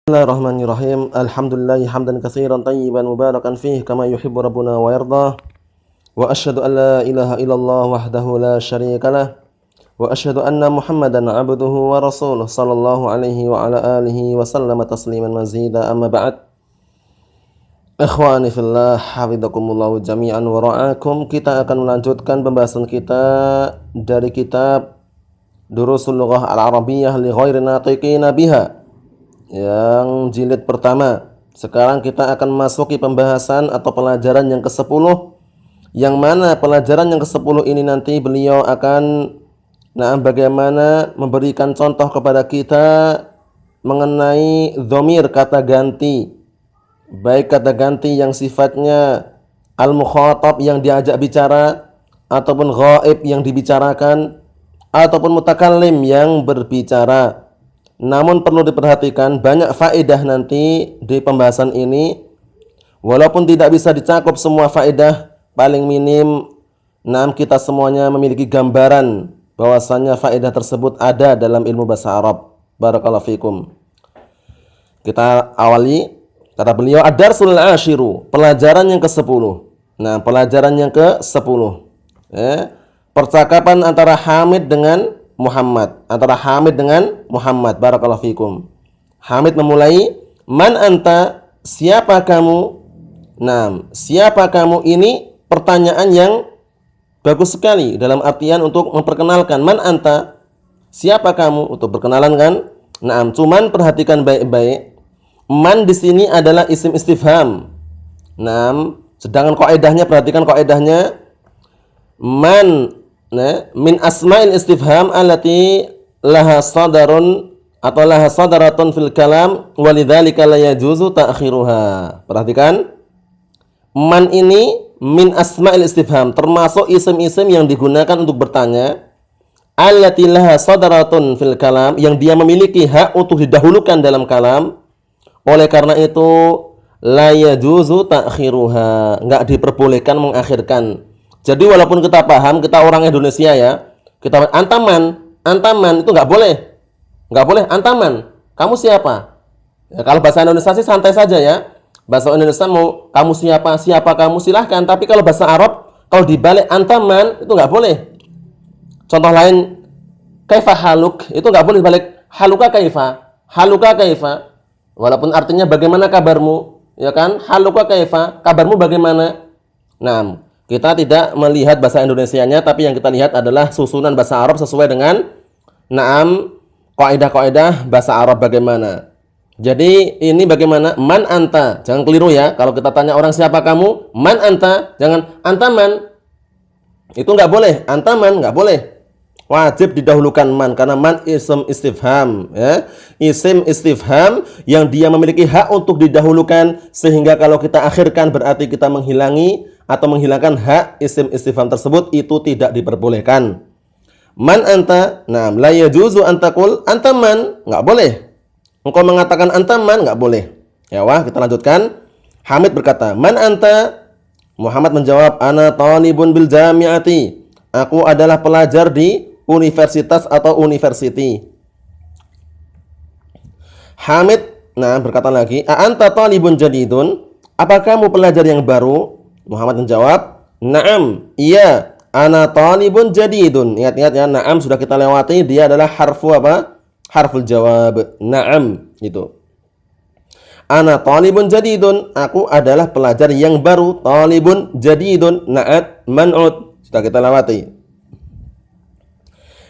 Bismillahirrahmanirrahim. Alhamdulillahi hamdan katsiran tayyiban mubarakan fihi kama yuhibbu rabbuna wa yardah. Wa asyhadu an la ilaha illallah wahdahu la syarikalah. Wa asyhadu anna Muhammadan 'abduhu wa rasuluh sallallahu alaihi wa ala alihi wa sallama tasliman mazida. Amma ba'd. Ikhwani fillah, hafizakumullah jami'an wa ra'akum. Kita akan melanjutkan pembahasan kita dari kitab Durusul Lughah Al-Arabiyyah li ghairi natiqina biha, yang jilid pertama. Sekarang kita akan masuki pembahasan atau pelajaran yang ke-10, yang mana pelajaran yang ke-10 ini nanti beliau akan bagaimana memberikan contoh kepada kita mengenai dhamir, kata ganti, baik kata ganti yang sifatnya al-mukhatab yang diajak bicara, ataupun ghaib yang dibicarakan, ataupun mutakallim yang berbicara. Namun perlu diperhatikan banyak faedah nanti di pembahasan ini. Walaupun tidak bisa dicakup semua faedah, paling minim kita semuanya memiliki gambaran bahwasannya faedah tersebut ada dalam ilmu bahasa Arab. Barakallahu fikum. Kita awali, kata beliau, ad-darsul ashiru, pelajaran yang ke-10. Pelajaran yang ke-10. Percakapan antara Hamid dengan Muhammad, antara Hamid dengan Muhammad. Barakallahu fikum. Hamid memulai, man anta, siapa kamu? Siapa kamu ini pertanyaan yang bagus sekali dalam artian untuk memperkenalkan. Man anta, siapa kamu, untuk berkenalan kan? Cuman perhatikan baik-baik. Man di sini adalah isim istifham. Sedangkan kaidahnya, perhatikan kaidahnya, man min asma'il istifham allati laha sadarun atau laha sadaratun fil kalam walidzalika la yajuzu ta'khiruha. Perhatikan, man ini min asma'il istifham, termasuk isim-isim yang digunakan untuk bertanya, allati laha sadaratun fil kalam, yang dia memiliki hak untuk didahulukan dalam kalam. Oleh karena itu la yajuzu ta'khiruha, enggak diperbolehkan mengakhirkan. Jadi walaupun kita paham, kita orang Indonesia ya, kita antaman itu nggak boleh, antaman. Kamu siapa? Ya, kalau bahasa Indonesia sih santai saja ya. Bahasa Indonesia mau kamu siapa kamu silahkan. Tapi kalau bahasa Arab, kalau dibalik antaman itu nggak boleh. Contoh lain, kaifa haluk, itu nggak boleh balik haluka kaifa. Walaupun artinya bagaimana kabarmu, ya kan? Haluka kaifa, kabarmu bagaimana? Kita tidak melihat bahasa Indonesianya, tapi yang kita lihat adalah susunan bahasa Arab sesuai dengan kaidah-kaidah bahasa Arab bagaimana. Jadi ini bagaimana? Man anta, jangan keliru ya. Kalau kita tanya orang siapa kamu, man anta, jangan antaman. Itu nggak boleh, antaman nggak boleh. Wajib didahulukan man, karena man isim istifham, ya. Isim istifham yang dia memiliki hak untuk didahulukan, sehingga kalau kita akhirkan berarti kita menghilangi atau menghilangkan hak isim istifham tersebut, itu tidak diperbolehkan. Man anta, la yajuzu antakul antaman, nggak boleh. Engkau mengatakan antaman, nggak boleh. Ya wah, kita lanjutkan. Hamid berkata, man anta? Muhammad menjawab, ana talibun bil jami'ati, aku adalah pelajar di universitas atau university. Hamid berkata lagi, a anta talibun jadidun, apa kamu pelajar yang baru? Muhammad menjawab, na'am, iya, ana talibun jadidun. Ingat-ingat ya, na'am sudah kita lewati, dia adalah harfu apa? Harful jawab. Na'am, gitu. Ana talibun jadidun, aku adalah pelajar yang baru. Talibun jadidun, na'at man'ud, sudah kita lewati.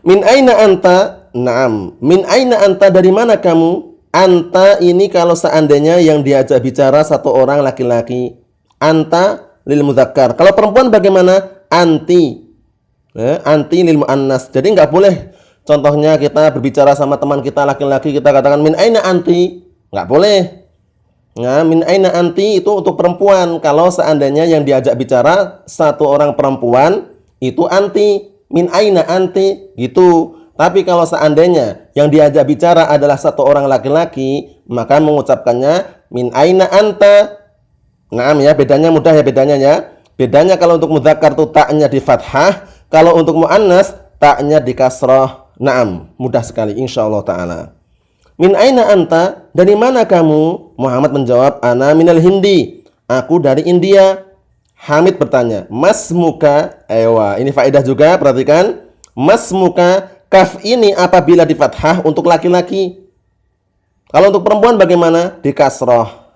Min aina anta? Na'am. Min aina anta, dari mana kamu? Anta ini kalau seandainya yang diajak bicara satu orang laki-laki. Anta lil mudzakkar. Kalau perempuan bagaimana? Anti. Anti lil muannas. Jadi nggak boleh. Contohnya kita berbicara sama teman kita laki-laki, kita katakan min aina anti. Nggak boleh. Min aina anti itu untuk perempuan. Kalau seandainya yang diajak bicara satu orang perempuan, itu anti. Min aina anti, gitu. Tapi kalau seandainya yang diajak bicara adalah satu orang laki-laki, maka mengucapkannya min aina anta. Ya, bedanya mudah ya, bedanya ya. Bedanya kalau untuk mudzakkar itu taknya di fathah, kalau untuk muannas taknya di kasrah. Mudah sekali insyaallah taala. Min aina anta? Dari mana kamu? Muhammad menjawab, ana minal Hindi. Aku dari India. Hamid bertanya, masmuka? Ewa, ini faedah juga, perhatikan. Masmuka, kaf ini apabila di fathah untuk laki-laki. Kalau untuk perempuan bagaimana? Di kasroh.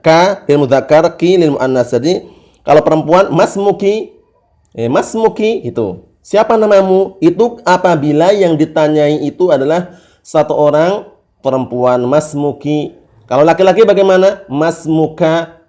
Ka lil mudzakkar, ki lil muannas. Jadi kalau perempuan masmuki, masmuki itu. Siapa namamu? Itu apabila yang ditanyai itu adalah satu orang perempuan, masmuki. Kalau laki-laki bagaimana? Masmuka,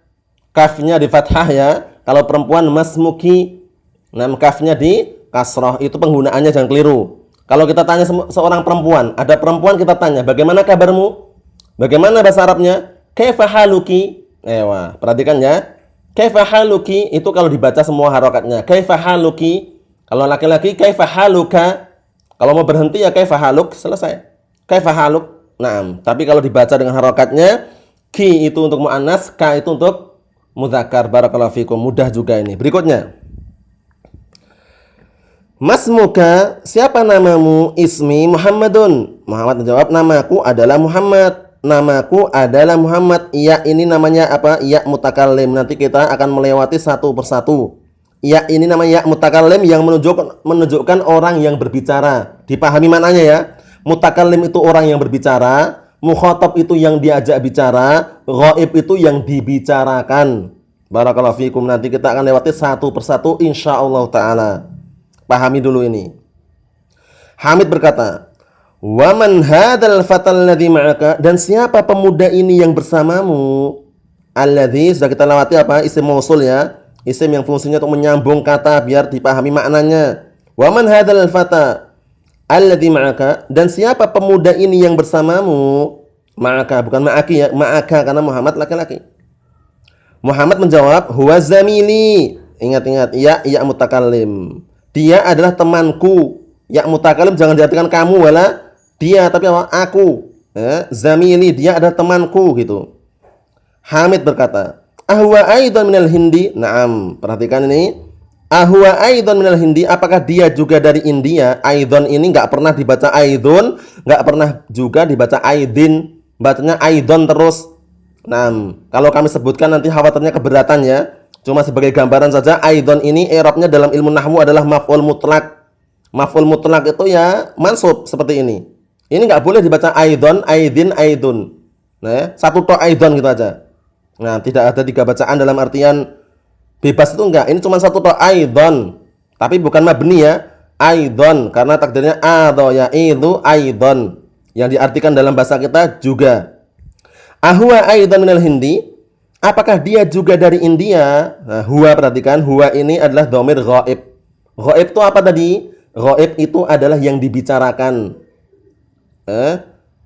kafnya di fathah ya. Kalau perempuan masmuki, nam kafnya di kasroh. Itu penggunaannya jangan keliru. Kalau kita tanya seorang perempuan, ada perempuan kita tanya, bagaimana kabarmu? Bagaimana bahasa Arabnya? Kaifa haluki? Ewa, perhatikan ya. Kaifa haluki itu kalau dibaca semua harokatnya. Kaifa haluki. Kalau laki-laki kaifa haluka. Kalau mau berhenti ya kaifa haluk, selesai. Kaifa haluk. Naam, tapi kalau dibaca dengan harokatnya, ki itu untuk muannas, ka itu untuk mudzakkar. Barakallahu fikum. Mudah juga ini. Berikutnya. Masmuka, siapa namamu? Ismi Muhammadun. Muhammad menjawab, namaku adalah Muhammad. Namaku adalah Muhammad. Ya ini namanya apa? Ya mutakallim. Nanti kita akan melewati satu persatu. Ya ini namanya ya mutakallim yang menunjukkan orang yang berbicara. Dipahami maknanya ya. Mutakallim itu orang yang berbicara. Mukhatab itu yang diajak bicara. Ghaib itu yang dibicarakan. Barakallahu fikum. Nanti kita akan lewati satu persatu insyaallah ta'ala. Pahami dulu ini. Hamid berkata, wa man hadzal fatal ladzi ma'aka? Dan siapa pemuda ini yang bersamamu? Alladzi sudah kita lewati apa? Isim mausul ya. Isim yang fungsinya untuk menyambung kata biar dipahami maknanya. Wa man hadzal fata alladzi ma'aka? Dan siapa pemuda ini yang bersamamu? Ma'aka bukan ma'aki ya, ma'aka karena Muhammad laki-laki. Muhammad menjawab, huwa zamili. Ingat-ingat, ya mutakallim. Dia adalah temanku. Ya mutakallim jangan diartikan kamu wala dia, tapi apa? Aku. Zamili, dia adalah temanku gitu. Hamid berkata, ahwa aidan minal Hindi? Naam, perhatikan ini. Ahwa aidan minal Hindi? Apakah dia juga dari India? Aidan ini enggak pernah dibaca aidun, enggak pernah juga dibaca aidin. Bacanya aidan terus. Naam, kalau kami sebutkan nanti khawatirnya keberatan ya. Cuma sebagai gambaran saja, aidan ini i'rabnya dalam ilmu nahwu adalah maf'ul mutlak. Maf'ul mutlak itu ya mansub seperti ini. Ini enggak boleh dibaca aidan, aidin, aidun. Nah, satu tok aidan gitu aja. Nah, tidak ada tiga bacaan dalam artian bebas itu enggak. Ini cuma satu tok aidan. Tapi bukan mabni ya. Aidan karena takdirnya adha ya itu aidan. Yang diartikan dalam bahasa kita juga. Ahwa aidan minal Hindi? Apakah dia juga dari India? Nah, huwa perhatikan, huwa ini adalah dhamir ghaib. Ghaib itu apa tadi? Ghaib itu adalah yang dibicarakan.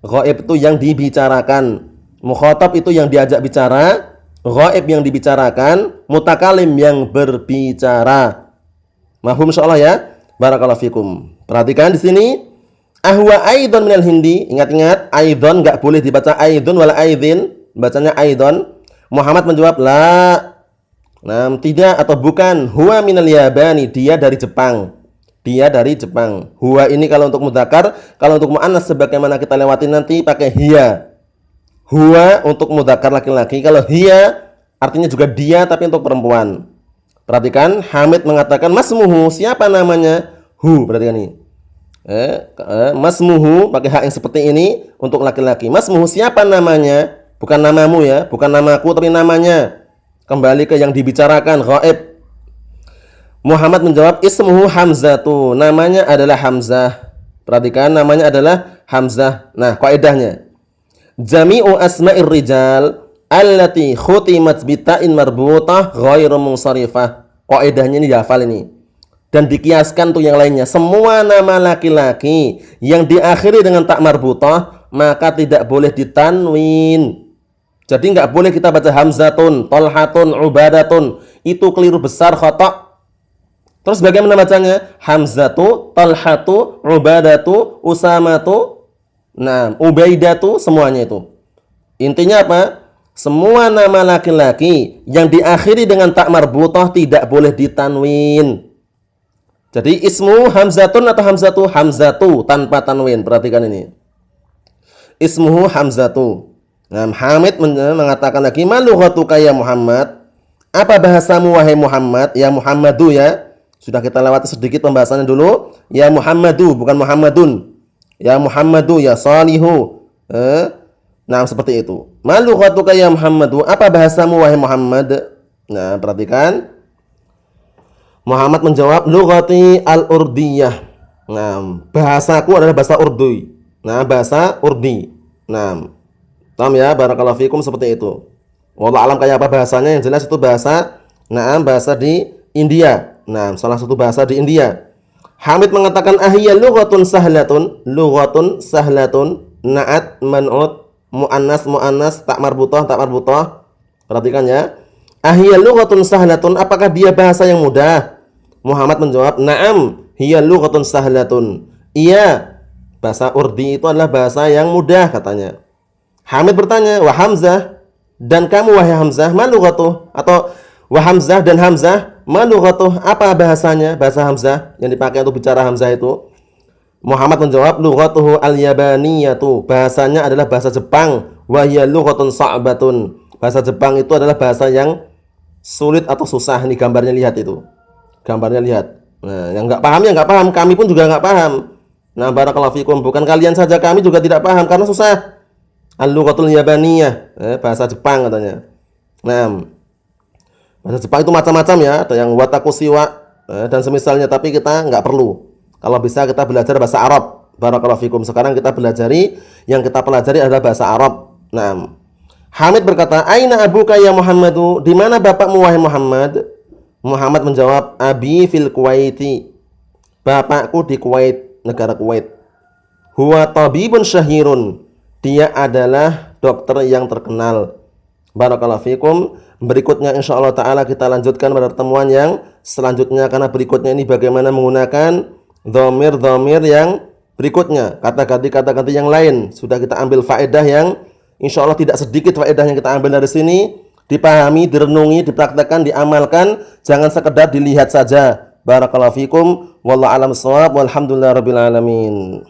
Ghaib itu yang dibicarakan. Mukhatab itu yang diajak bicara. Ghaib yang dibicarakan. Mutakalim yang berbicara. Mahfum insyaallah ya. Barakallahu fikum. Perhatikan di sini. Ahwa aidan minal Hindi. Ingat-ingat, aidan enggak boleh dibaca aidun wala aidin. Bacanya aidan. Muhammad menjawab, la. Nah, tidak atau bukan. Huwa minal Yabani, dia dari Jepang. Dia dari Jepang. Huwa ini kalau untuk mudzakkar, kalau untuk muannas sebagaimana kita lewatin nanti pakai hiya. Huwa untuk mudzakkar laki-laki, kalau hiya artinya juga dia tapi untuk perempuan. Perhatikan, Hamid mengatakan masmuhu, siapa namanya? Hu, perhatikan ini. Masmuhu pakai hak yang seperti ini untuk laki-laki. Masmuhu siapa namanya? Bukan namamu ya, bukan namaku tapi namanya. Kembali ke yang dibicarakan, ghaib. Muhammad menjawab, ismuhu Hamzatu, namanya adalah Hamzah. Perhatikan, namanya adalah Hamzah. Nah, kaidahnya. Jami'u asma'ir rijal allati khutimat bita'in marbutah ghairu munsharifah. Kaidahnya ini dihafal ini. Dan dikiaskan tuh yang lainnya. Semua nama laki-laki yang diakhiri dengan tak marbutah, maka tidak boleh ditanwin. Jadi enggak boleh kita baca hamzatun, tolhatun, ubadatun. Itu keliru besar, khata'. Terus bagaimana bacanya? Hamzatu, tolhatu, ubadatu, usamatu, nah, ubaidatu, semuanya itu. Intinya apa? Semua nama laki-laki yang diakhiri dengan tak marbutah tidak boleh ditanwin. Jadi ismu hamzatun atau hamzatu? Hamzatu tanpa tanwin. Perhatikan ini. ismuhu Hamzatu. Nah, Hamid mengatakan lagi, ma lughatuka ya Muhammad? Apa bahasamu wahai Muhammad? Ya Muhammadu ya. Sudah kita lewati sedikit pembahasannya dulu. Ya Muhammadu, bukan Muhammadun. Ya Muhammadu ya Salihu. Nah, seperti itu. Ma lughatuka ya Muhammadu? Apa bahasamu wahai Muhammad? Nah, perhatikan. Muhammad menjawab, lughati al-urdiyah. Nah, bahasaku adalah bahasa Urdu. Nah, bahasa Urdi. Nah, paham ya, barakallahu fikum, seperti itu. Wallahu alam kayak apa bahasanya, yang jelas itu bahasa, nah, bahasa di India. Nah, salah satu bahasa di India. Hamid mengatakan ahiyya lughatun sahlatun, na'at, man'ut, muannas, tak marbutah. Perhatikan ya. Ahiyya lughatun sahlatun, apakah dia bahasa yang mudah? Muhammad menjawab, na'am, hiya lughatun sahlatun. Iya, bahasa Urdi itu adalah bahasa yang mudah katanya. Hamid bertanya, wa Hamzah, dan kamu wahai Hamzah, ma lughatuh? Atau wa Hamzah dan Hamzah, ma lughatuh? Apa bahasanya? Bahasa Hamzah yang dipakai untuk bicara Hamzah itu. Muhammad menjawab, lughatuhu al-yabaniyatu. Bahasanya adalah bahasa Jepang. Wa hiya lughatun sa'batun. Bahasa Jepang itu adalah bahasa yang sulit atau susah. Ini gambarnya, lihat itu. Gambarnya lihat. Nah, yang enggak paham ya enggak paham, kami pun juga enggak paham. Nah, barakallahu fikum, bukan kalian saja, kami juga tidak paham karena susah. Al-lughatul yabaniyah, bahasa Jepang katanya. Nah, bahasa Jepang itu macam-macam ya, ada yang wataku siwa dan semisalnya, tapi kita enggak perlu. Kalau bisa kita belajar bahasa Arab. Barakallahu fikum. Sekarang kita yang kita pelajari adalah bahasa Arab. Nah, Hamid berkata, aina abuka ya Muhammadu? Di mana bapakmu wahai Muhammad? Muhammad menjawab, abi fil Kuwaiti. Bapakku di Kuwait, negara Kuwait. Huwa tabibun syahirun. Dia adalah dokter yang terkenal. Barakallahu fikum. Berikutnya insyaallah ta'ala kita lanjutkan pada pertemuan yang selanjutnya, karena berikutnya ini bagaimana menggunakan dhamir yang berikutnya, kata-kata yang lain. Sudah kita ambil faedah yang insyaallah tidak sedikit faedah yang kita ambil dari sini. Dipahami, direnungi, dipraktekkan, diamalkan. Jangan sekedar dilihat saja. Barakallahu fikum. Wallahu a'lam bissawab. Walhamdulillahirabbil alamin.